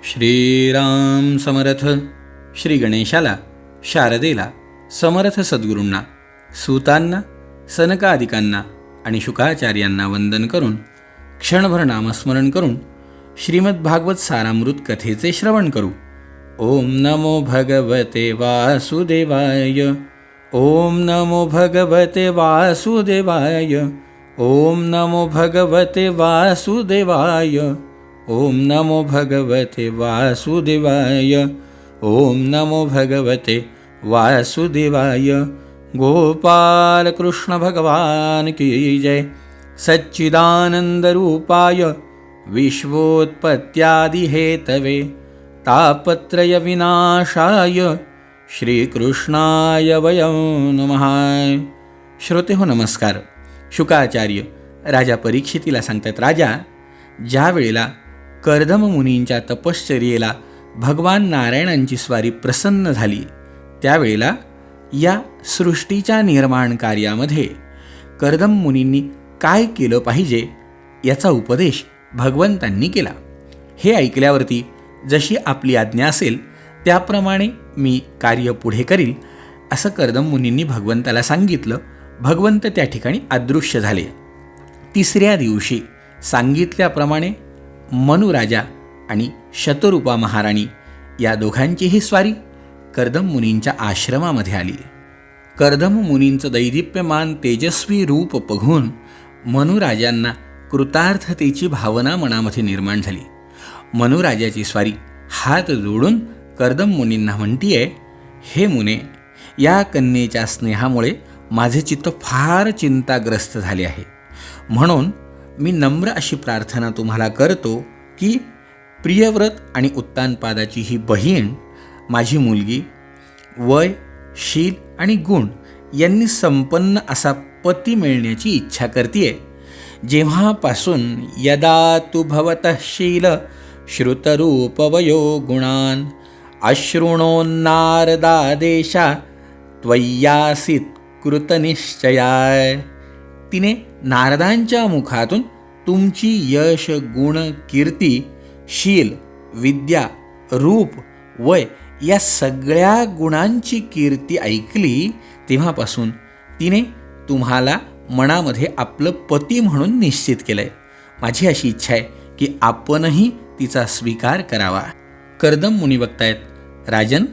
श्रीराम समर्थ. श्री गणेशाला, शारदेला, समर्थ सद्गुरूंना, सूतांना, सनकादिकांना आणि शुकाचार्यांना वंदन करून क्षणभर नामस्मरण करून श्रीमद्भागवत सारामृत कथेचे श्रवण करू. ओम नमो भगवते वासुदेवाय. ओम नमो भगवते वासुदेवाय. ओम नमो भगवते वासुदेवाय. ओम नमो भगवते वासुदेवाय. ओम नमो भगवते वासुदेवाय. गोपाल कृष्ण भगवान की जय. सच्चिदानंद रूपाय विश्वोत्पत्त्यादि हेतवे तापत्रय विनाशाय श्रीकृष्णाय वयं नमः. श्रोते हो, नमस्कार. शुकाचार्य राजा परीक्षितीला सांगतात, राजा, ज्या वेळेला कर्दम मुनींच्या तपश्चर्येला भगवान नारायणांची स्वारी प्रसन्न झाली, त्यावेळेला या सृष्टीच्या निर्माण कार्यामध्ये कर्दम मुनींनी काय केलं पाहिजे याचा उपदेश भगवंतांनी केला. हे ऐकल्यावरती जशी आपली आज्ञा असेल त्याप्रमाणे मी कार्य पुढे करील असं कर्दम मुनींनी भगवंताला सांगितलं. भगवंत त्या ठिकाणी अदृश्य झाले. तिसऱ्या दिवशी सांगितल्याप्रमाणे मनुराजा आणि शतरूपा महाराणी या दोघांचीही स्वारी कर्दम मुनींच्या आश्रमामध्ये आली. कर्दम मुनींचं दैदिप्यमान तेजस्वी रूप बघून मनुराजांना कृतार्थतेची भावना मनामध्ये निर्माण झाली. मनुराजाची स्वारी हात जोडून कर्दम मुनींना म्हणतीये, हे मुने, या कन्येच्या स्नेहामुळे माझे चित्त फार चिंताग्रस्त झाले आहे. म्हणून मी नम्र अशी प्रार्थना तुम्हाला करतो की प्रियव्रत आणि उत्तानपादाची ही बहीण, माझी मुलगी, वय, शील आणि गुण यांनी संपन्न असा पती मिळण्याची इच्छा करतीये. जेव्हापासून यदा तु भवतः शील श्रुतरूपवयो गुणान अश्रुणोन्नारदादेशा त्वय्यासीत कृतनिश्चयाय. तिने नारदांच्या मुखातून तुमची यश, गुण, कीर्ती, शील, विद्या, रूप, वय या सगळ्या गुणांची कीर्ती ऐकली, तेव्हापासून तिने तुम्हाला मनामध्ये आपलं पती म्हणून निश्चित केलंय. माझी अशी इच्छा आहे की आपणही तिचा स्वीकार करावा. कर्दम मुनी बघतायत, राजन,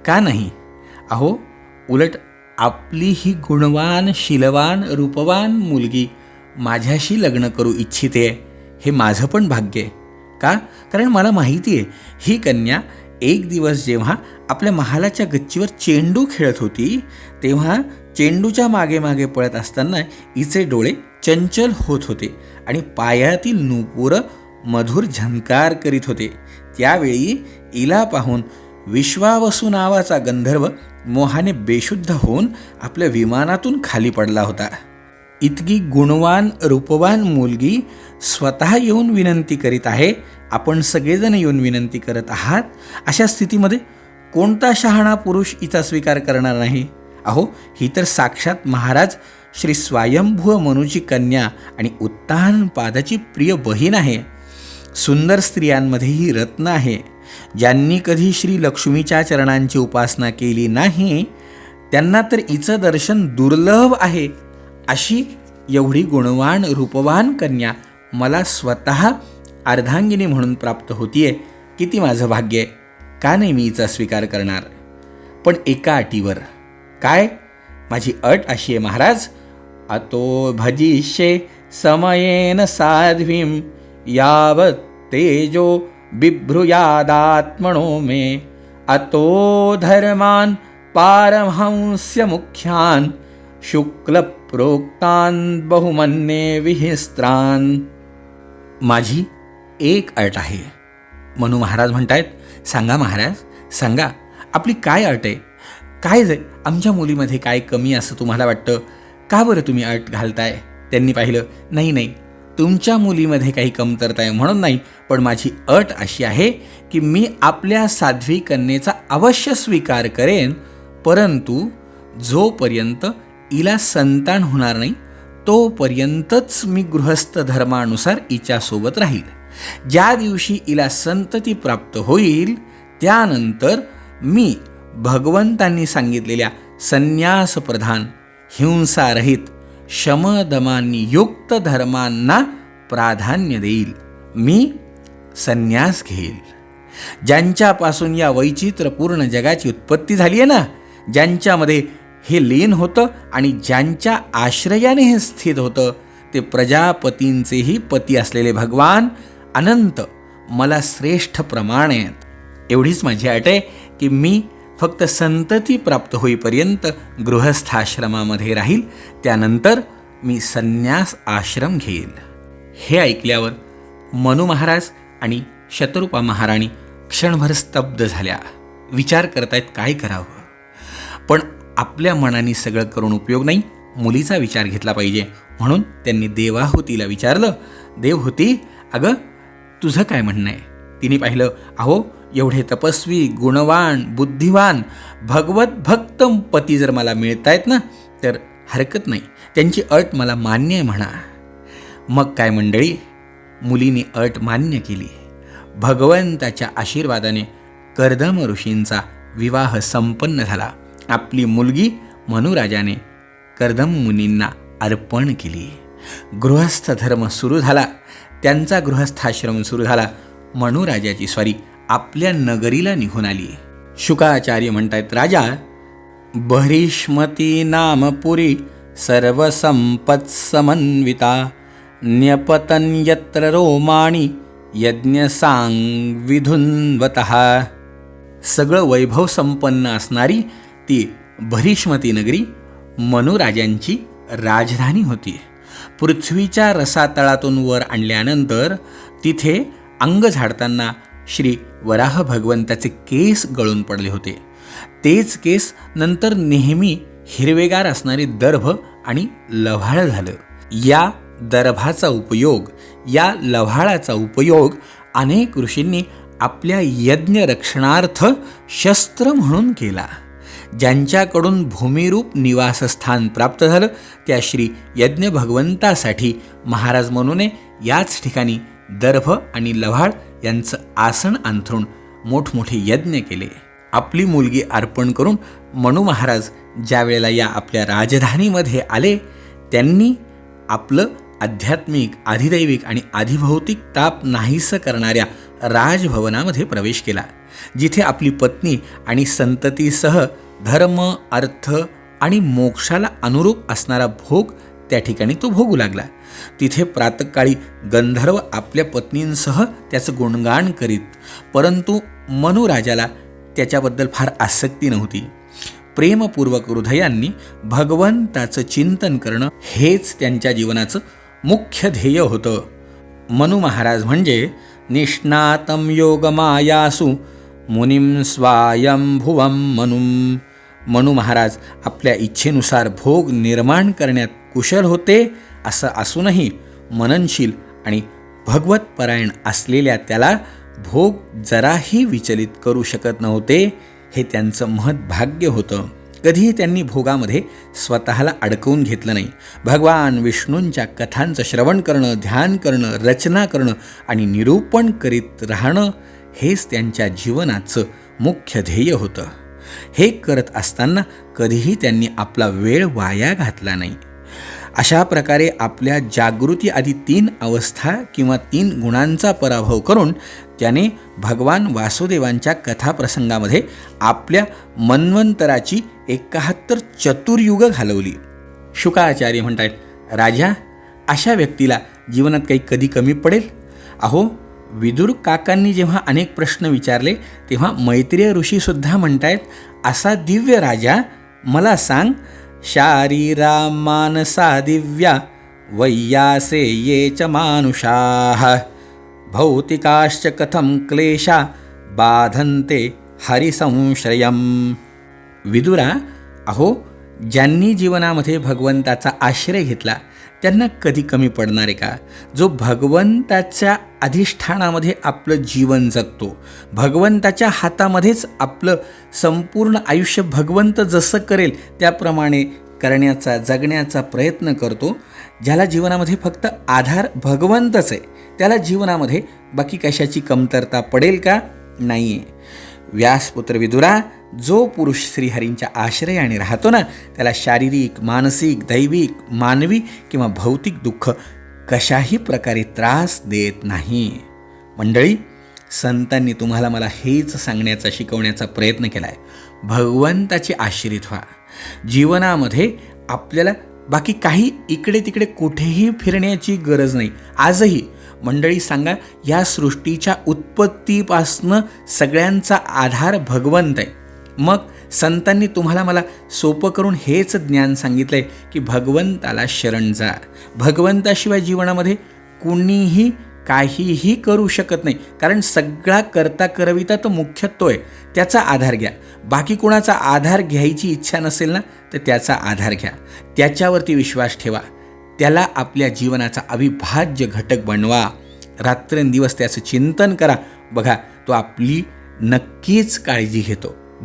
का नाही? अहो, उलट आपली ही गुणवान, शीलवान, रूपवान मुलगी माझ्याशी लग्न करू इच्छिते, हे माझं पण भाग्य आहे. का? कारण मला माहिती आहे, ही कन्या एक दिवस जेव्हा आपल्या महालाच्या गच्चीवर चेंडू खेळत होती, तेव्हा चेंडूच्या मागे मागे पळत असताना हिचे डोळे चंचल होत होते आणि पायातील नूपुरं मधुर झंकार करीत होते. त्यावेळी हिला पाहून विश्वावसू नावाचा गंधर्व मोहाने बेशुद्ध होऊन आपल्या विमानातून खाली पडला होता. इतकी गुणवान, रूपवान मुलगी स्वतः येऊन विनंती करीत आहे, आपण सगळेजण येऊन विनंती करत आहात. अशा स्थितीमध्ये कोणता शहाणा पुरुष हिचा स्वीकार करणार नाही? अहो, ही तर साक्षात महाराज श्री स्वयंभू मनुची कन्या आणि उत्तानपादाची प्रिय बहीण आहे. सुंदर स्त्रियांमध्ये ही रत्न आहे. ज्यांनी कधी श्री लक्ष्मीच्या चरणांची उपासना केली नाही, त्यांना तर हिचं दर्शन दुर्लभ आहे. अशी एवढी गुणवान, रूपवान कन्या मला स्वतः अर्धांगिनी म्हणून प्राप्त होतीये. किती माझं भाग्य आहे. का नाही मी हिचा स्वीकार करणार? पण एका अटीवर. काय? माझी अट अशी आहे महाराज, अतो भजिष्ये समयेन साध्वीं यावत् तेजो बिभ्रूयादात्मनो मे अतो धर्मान पारमहंस्य मुख्यान शुक्लप्रोक्तान बहुमन्ये विहिस्त्रान. माझी एक अट आहे. मनू महाराज म्हणतायत, सांगा महाराज, सांगा, आपली काय अट आहे? काय जे आमच्या मुलीमध्ये काय कमी असं तुम्हाला वाटतं? का बरं तुम्ही अट घालताय? त्यांनी पाहिलं, नाही, तुमच्या मुलीमध्ये काही कमतरता आहे म्हणून नाही, पण माझी अट अशी आहे की मी आपल्या साध्वी कन्येचा अवश्य स्वीकार करेन, परंतु जोपर्यंत हिला संतान होणार नाही तोपर्यंतच मी गृहस्थ धर्मानुसार हिच्यासोबत राहील. ज्या दिवशी हिला संतती प्राप्त होईल त्यानंतर मी भगवंतांनी सांगितलेल्या संन्यासप्रधान, हिंसारहित, शमदमांनी युक्त धर्मांना प्राधान्य देईल. मी संन्यास घेईल. ज्यांच्यापासून या वैचित्र्यपूर्ण जगाची उत्पत्ती झाली आहे ना, ज्यांच्यामध्ये हे लीन होतं आणि ज्यांच्या आश्रयाने हे स्थित होतं, ते प्रजापतींचेही पती असलेले भगवान अनंत मला श्रेष्ठ प्रमाण आहेत. एवढीच माझी अट आहे की मी फक्त संतती प्राप्त होईपर्यंत गृहस्थाश्रमामध्ये राहील, त्यानंतर मी संन्यास आश्रम घेईल. हे ऐकल्यावर मनू महाराज आणि शतरूपा महाराणी क्षणभर स्तब्ध झाल्या. विचार करतायत काय करावं. पण आपल्या मनाने सगळं करून उपयोग नाही, मुलीचा विचार घेतला पाहिजे. म्हणून त्यांनी देवाहुतीला विचारलं, देवहुती, अगं तुझं काय म्हणणं आहे? तिने पाहिलं, अहो एवढे तपस्वी, गुणवान, बुद्धिवान, भगवत भक्त पती जर मला मिळत आहेत ना, तर हरकत नाही, त्यांची अट मला मान्य आहे म्हणा. मग काय मंडळी, मुलीने अट मान्य केली. भगवंताच्या आशीर्वादाने कर्दम ऋषींचा विवाह संपन्न झाला. आपली मुलगी मनुराजाने कर्दम मुनींना अर्पण केली. गृहस्थ धर्म सुरू झाला. त्यांचा गृहस्थाश्रम सुरू झाला. मनुराजाची स्वारी आपल्या नगरीला निघून आली. शुकाचार्य म्हणतायत, राजा बहिष्मती नामपुरी सर्वसंपत्समन्विता न्यपतन यत्र रोमाणी यज्ञसांगविधुन्वतः. सगळं वैभव संपन्न असणारी ती बहिष्मती नगरी मनुराजांची राजधानी होती. पृथ्वीच्या रसातळातून वर आणल्यानंतर तिथे अंग झाडताना श्री वराह भगवंताचे केस गळून पडले होते. तेच केस नंतर नेहमी हिरवेगार असणारे दर्भ आणि लव्हाळ झालं. या दर्भाचा उपयोग, या लव्हाळाचा उपयोग अनेक ऋषींनी आपल्या यज्ञ रक्षणार्थ शस्त्र म्हणून केला. ज्यांच्याकडून भूमिरूप निवासस्थान प्राप्त झालं त्या श्री यज्ञ भगवंतासाठी महाराज मनूने याच ठिकाणी दर्भ आणि लव्हाळ यांचं आसन अंथरून मोठमोठे यज्ञ केले. आपली मुलगी अर्पण करून मनू महाराज ज्या वेळेला या आपल्या राजधानीमध्ये आले, त्यांनी आपलं आध्यात्मिक, आधिदैविक आणि आधिभौतिक ताप नाहीसं करणाऱ्या राजभवनामध्ये प्रवेश केला, जिथे आपली पत्नी आणि संततीसह धर्म, अर्थ आणि मोक्षाला अनुरूप असणारा भोग त्या ठिकाणी तो भोगू लागला. तिथे प्रातःकाळी गंधर्व आपल्या पत्नींसह त्याचं गुणगान करीत, परंतु मनुराजाला त्याच्याबद्दल फार आसक्ती नव्हती. प्रेमपूर्वक हृदयांनी भगवंताचं चिंतन करणं हेच त्यांच्या जीवनाचं मुख्य ध्येय होतं. मनू महाराज म्हणजे निष्णातम योगमायासु मुनिम स्वायंभुवम मनुम. मनू महाराज आपल्या इच्छेनुसार भोग निर्माण करण्यात कुशल होते. असं असूनही मननशील आणि भगवतपरायण असलेल्या त्याला भोग जराही विचलित करू शकत नव्हते. हे त्यांचं महत्भाग्य होतं. कधीही त्यांनी भोगामध्ये स्वतःला अडकवून घेतलं नाही. भगवान विष्णूंच्या कथांचं श्रवण करणं, ध्यान करणं, रचना करणं आणि निरूपण करीत राहणं हेच त्यांच्या जीवनाचं मुख्य ध्येय होतं. हे करत असताना कधीही त्यांनी आपला वेळ वाया घातला नाही. अशा प्रकारे आपल्या जागृती आधी 3 अवस्था किंवा 3 गुणांचा पराभव करून त्याने भगवान वासुदेवांच्या कथाप्रसंगामध्ये आपल्या मन्वंतराची 71 चतुर्युग घालवली. शुकाचार्य म्हणतात, राजा अशा व्यक्तीला जीवनात काही कधी कमी पडेल? अहो, विदुर काकांनी जेव्हा अनेक प्रश्न विचारले तेव्हा मैत्रेय ऋषीसुद्धा म्हणतायत, असा दिव्य राजा मला सांग, शारीरा मानसा दिव्या वैयासे ये च मानुषाः भौतिकाश्च कथं क्लेशा बाधन्ते हरिसंश्रयम्. विदुरा, अहो ज्यांनी जीवनामध्ये भगवंताचा आश्रय घेतला त्यांना कधी कमी पडणार आहे का? जो भगवंताच्या अधिष्ठानामध्ये आपलं जीवन जगतो, भगवंताच्या हातामध्येच आपलं संपूर्ण आयुष्य भगवंत जसं करेल त्याप्रमाणे करण्याचा, जगण्याचा प्रयत्न करतो, ज्याला जीवनामध्ये फक्त आधार भगवंतच आहे, त्याला जीवनामध्ये बाकी कशाची कमतरता पडेल का? नाही. व्यासपुत्र विदुरा, जो पुरुष श्रीहरींच्या आश्रयाने राहतो ना, त्याला शारीरिक, मानसिक, दैविक, मानवी किंवा भौतिक दुःख कशाही प्रकारे त्रास देत नाही. मंडळी, संतांनी तुम्हाला मला हेच सांगण्याचा, शिकवण्याचा प्रयत्न केला आहे. भगवंताचे आश्रित व्हा. जीवनामध्ये आपल्याला बाकी काही इकडे तिकडे कुठेही फिरण्याची गरज नाही. आजही मंडळी सांगा, या सृष्टीच्या उत्पत्तीपासनं सगळ्यांचा आधार भगवंत आहे. मग संतांनी तुम्हाला मला सोपं करून हेच ज्ञान सांगितलं आहे की भगवंताला शरण जा. भगवंताशिवाय जीवनामध्ये कुणीही काहीही करू शकत नाही. कारण सगळा करता करविता तो मुख्य तो आहे. त्याचा आधार घ्या. बाकी कुणाचा आधार घ्यायची इच्छा नसेल ना, तर त्याचा आधार घ्या. त्याच्यावरती विश्वास ठेवा. त्याला आपल्या जीवनाचा अविभाज्य घटक बनवा. रात्रंदिवस त्याचं चिंतन करा. बघा, तो आपली नक्कीच काळजी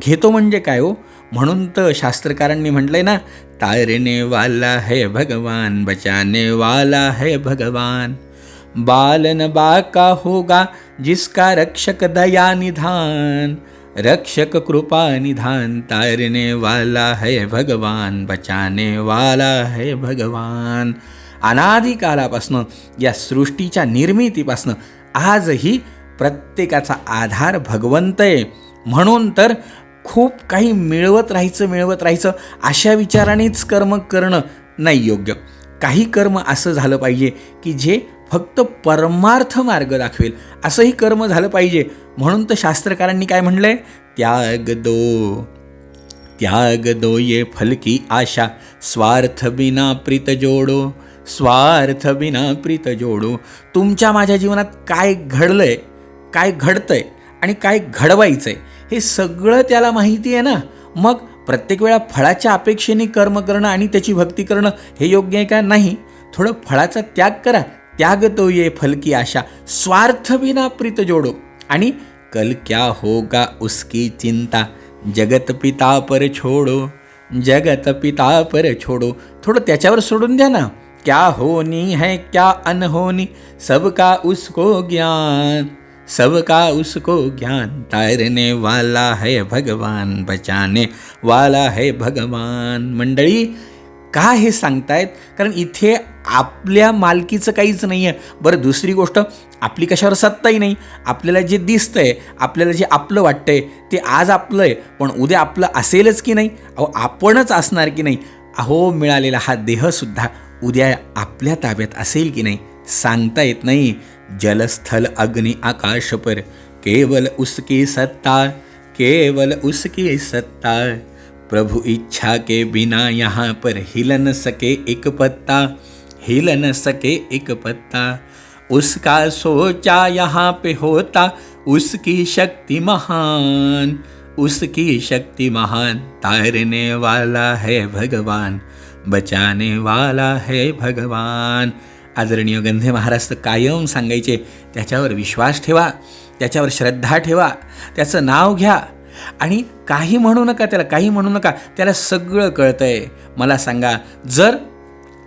घेतो म्हणजे काय हो? म्हणून तर शास्त्रकारांनी म्हटलंय ना, तारने वाला है भगवान, बचाने वाला है भगवान, बालन बाका होगा जिसका रक्षक दया निधान, रक्षक कृपा निधान, तारने वाला है भगवान, बचाने वाला है भगवान. अनादिकालापासनं, या सृष्टीच्या निर्मितीपासनं आजही प्रत्येकाचा आधार भगवंत आहे. म्हणून तर खूप काही मिळवत राहायचं अशा विचारानेच कर्म करणं नाही योग्य. काही कर्म असं झालं पाहिजे की जे फक्त परमार्थ मार्ग दाखवेल, असंही कर्म झालं पाहिजे. म्हणून तर शास्त्रकारांनी काय म्हणलंय, त्याग दो ये फल की आशा, स्वार्थ बिना प्रीत जोडो, स्वार्थ बिना प्रीत जोडो. तुमच्या माझ्या जीवनात काय घडलंय, काय घडतंय आणि काय घडवायचंय हे सगळं त्याला माहिती आहे ना. मग प्रत्येक वेळा फळाच्या अपेक्षेने कर्म करणं आणि त्याची भक्ती करणं हे योग्य आहे का? नाही. थोडं फळाचा त्याग करा. त्याग तो ये फल की आशा, स्वार्थ बिना प्रीत जोडो. आणि कल क्या होगा उसकी चिंता, जगत पिता पर छोड़ो, जगत पिता पर छोड़ो. थोडं त्याच्यावर सोडून द्या ना. क्या होनी है क्या अनहोनी, सबका उसको ज्ञान, सबका उसको ज्ञान, तारने वाला है भगवान, बचाने वाला है भगवान. मंडळी, का हे सांगतायत? कारण इथे आपल्या मालकीचं काहीच नाही आहे. बरं, दुसरी गोष्ट, आपली कशावर सत्ताही नाही. आपल्याला जे दिसतंय, आपल्याला जे आपलं वाटतंय ते आज आपलं आहे, पण उद्या आपलं असेलच की नाही? अहो, आपणच असणार की नाही? अहो, मिळालेला हा देहसुद्धा उद्या आपल्या ताब्यात असेल की नाही सांगता येत नाही. जलस्थल अग्नि आकाश पर केवल उसकी सत्ता, केवल उसकी सत्ता, प्रभु इच्छा के बिना यहाँ पर हिल न सके एक पत्ता, हिल न सके एक पत्ता, उसका सोचा यहाँ पे होता, उसकी शक्ति महान, उसकी शक्ति महान, तारने वाला है भगवान, बचाने वाला है भगवान. आदरणीय गंधे महाराज तर कायम सांगायचे, त्याच्यावर विश्वास ठेवा, त्याच्यावर श्रद्धा ठेवा, त्याचं नाव घ्या आणि काही म्हणू नका त्याला, काही म्हणू नका. त्याला सगळं कळतंय. मला सांगा, जर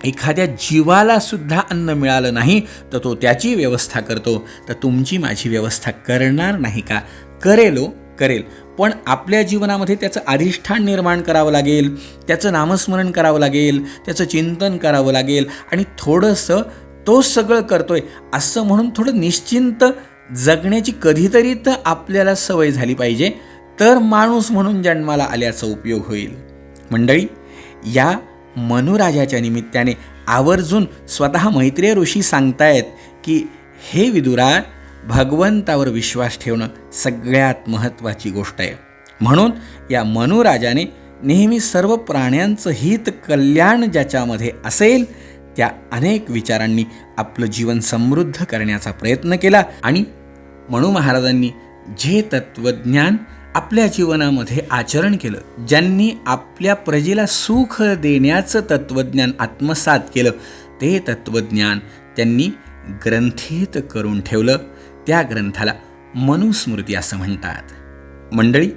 एखाद्या जीवाला सुद्धा अन्न मिळालं नाही तर तो त्याची व्यवस्था करतो, तर तुमची माझी व्यवस्था करणार नाही का? करेल. पण आपल्या जीवनामध्ये त्याचं अधिष्ठान निर्माण करावं लागेल, त्याचं नामस्मरण करावं लागेल, त्याचं चिंतन करावं लागेल. आणि थोडंसं तो सगळं करतोय असं म्हणून थोडं निश्चिंत जगण्याची कधीतरी तर आपल्याला सवय झाली पाहिजे, तर माणूस म्हणून जन्माला आल्याचा उपयोग होईल. मंडळी, या मनुराजाच्या निमित्ताने आवर्जून स्वतः मैत्रेय ऋषी सांगतायत की हे विदुरा, भगवंतावर विश्वास ठेवणं सगळ्यात महत्त्वाची गोष्ट आहे. म्हणून या मनुराजाने नेहमी सर्व प्राण्यांचं हित, कल्याण ज्याच्यामध्ये असेल त्या अनेक विचारांनी आपलं जीवन समृद्ध करण्याचा प्रयत्न केला. आणि मनु महाराजांनी जे तत्त्वज्ञान आपल्या जीवनामध्ये आचरण केलं, ज्यांनी आपल्या प्रजेला सुख देण्याचं तत्त्वज्ञान आत्मसात केलं, ते तत्त्वज्ञान त्यांनी ग्रंथित करून ठेवलं. त्या ग्रंथाला मनुस्मृती असं म्हणतात. मंडळी,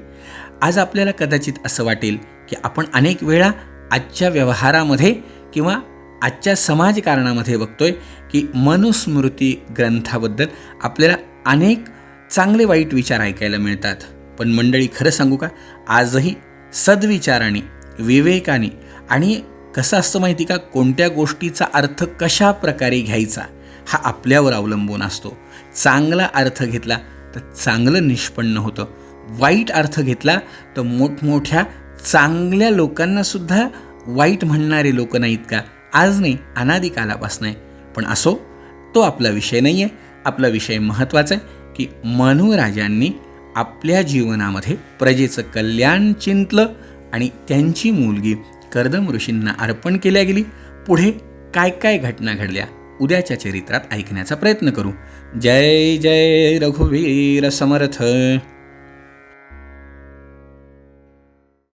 आज आपल्याला कदाचित असं वाटेल की आपण अनेक वेळा आजच्या व्यवहारामध्ये किंवा आजच्या समाजकारणामध्ये बघतोय की मनुस्मृती ग्रंथाबद्दल आपल्याला अनेक चांगले वाईट विचार ऐकायला मिळतात. पण मंडळी, खरं सांगू का, आजही सद्विचाराने, विवेकाने आणि कसं असतं माहिती का, कोणत्या गोष्टीचा अर्थ कशा प्रकारे घ्यायचा हा आपल्यावर अवलंबून असतो. चांगला अर्थ घेतला तर चांगलं निष्पन्न होतं, वाईट अर्थ घेतला तर मोठमोठ्या चांगल्या लोकांनासुद्धा वाईट म्हणणारे लोक नाहीत का? आज नाही, अनादी कालापासून आहे. पण असो, तो आपला विषय नाही आहे. आपला विषय महत्त्वाचा आहे की मनुराजांनी आपल्या जीवनामध्ये प्रजेचं कल्याण चिंतलं आणि त्यांची मुलगी कर्दम ऋषींना अर्पण केल्या गेली. पुढे काय काय घटना घडल्या उद्याच्या चरित्रात ऐकण्याचा प्रयत्न करू. जय जय रघुवीर समर्थ.